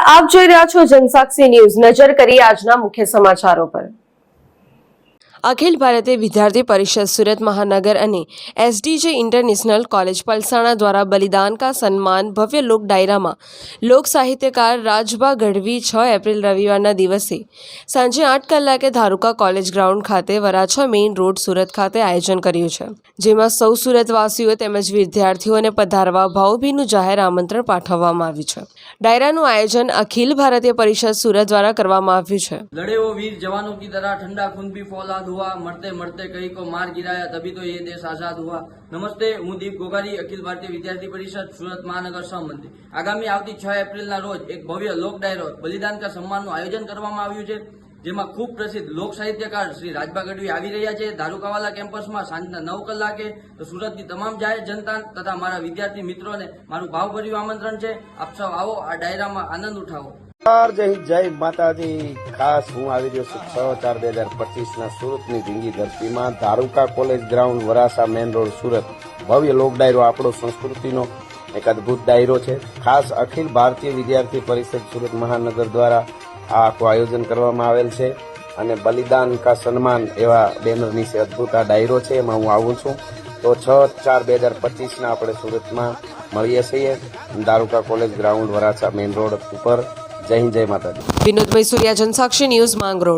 આપ જોઈ રહ્યા છો જનસાક્ષી ન્યૂઝ। નજર કરીએ આજના મુખ્ય સમાચારો પર। અખિલ ભારતીય વિદ્યાર્થી પરિષદ સુરત મહાનગર અને એસડીજે ઇન્ટરનેશનલ કોલેજ પલસાણા દ્વારા બલિદાન કા સન્માન ભવ્ય લોક ડાયરામાં લોક સાહિત્યકાર રાજભા ગઢવી 6 એપ્રિલ રવિવારના દિવસે સાંજે 8 કલાકે ધારુકા કોલેજ ગ્રાઉન્ડ ખાતે વરાછા મેઇન રોડ સુરત ખાતે આયોજન કર્યું છે, જેમાં સૌ સુરતવાસીઓ તેમજ વિદ્યાર્થીઓને પધારવા ભાવભીનું જાહેર આમંત્રણ પાઠવવામાં આવ્યું છે। ડાયરાનું આયોજન અખિલ ભારતીય પરિષદ સુરત દ્વારા કરવામાં આવ્યું છે। लड़े वो वीर जवानों की तरह ठंडा खून भी फौलाद हुआ, मरते मरते कई को मार गिराया, तभी तो ये देश आजाद हुआ। नमस्ते, હું દીપ ગોગારી, અખિલ ભારતીય વિદ્યાર્થી પરિષદ સુરત મહાનગર સહમંત્રી। આગામી આવતી 6 એપ્રિલના રોજ એક ભવ્ય લોક ડાયરો બલિદાન કા સન્માનનું આયોજન કરવામાં આવ્યું છે, જેમાં ખૂબ પ્રસિદ્ધ લોક સાહિત્યકાર શ્રી રાજભા ગઢવી આવી રહ્યા છે। ધારુકાવાલા કેમ્પસમાં સાંજના 9 કલાકે તો સુરતની તમામ જાહેર જનતા તથા મારા વિદ્યાર્થી મિત્રોને મારું ભાવભર્યું આમંત્રણ છે। આપ સૌ આવો, આ ડાયરામાં આનંદ ઉઠાવો। જય માતાજી। ખાસ હું આવી રહ્યો છું 6/4/2025 સુરતની ધીંગી ધરતીમાં Dharuka college ground Varachha main road Surat. ભવ્ય લોક ડાયરો આપણો સંસ્કૃતિનો એક અદભુત ડાયરો છે। ખાસ અખિલ ભારતીય વિદ્યાર્થી પરિષદ સુરત મહાનગર દ્વારા આ આખું આયોજન કરવામાં આવેલ છે અને બલિદાન કા સન્માન એવા બેનર નીચે અદભુત આ ડાયરો છે, એમાં હું આવું છું। તો 6/4/2025 આપણે સુરતમાં મળીએ છીએ Dharuka college ground Varachha main road ઉપર। જય હિન્દ, જય માતાજી। વિનોદ મૈસુરિયા, જનસાક્ષી ન્યૂઝ, માંગરોળ।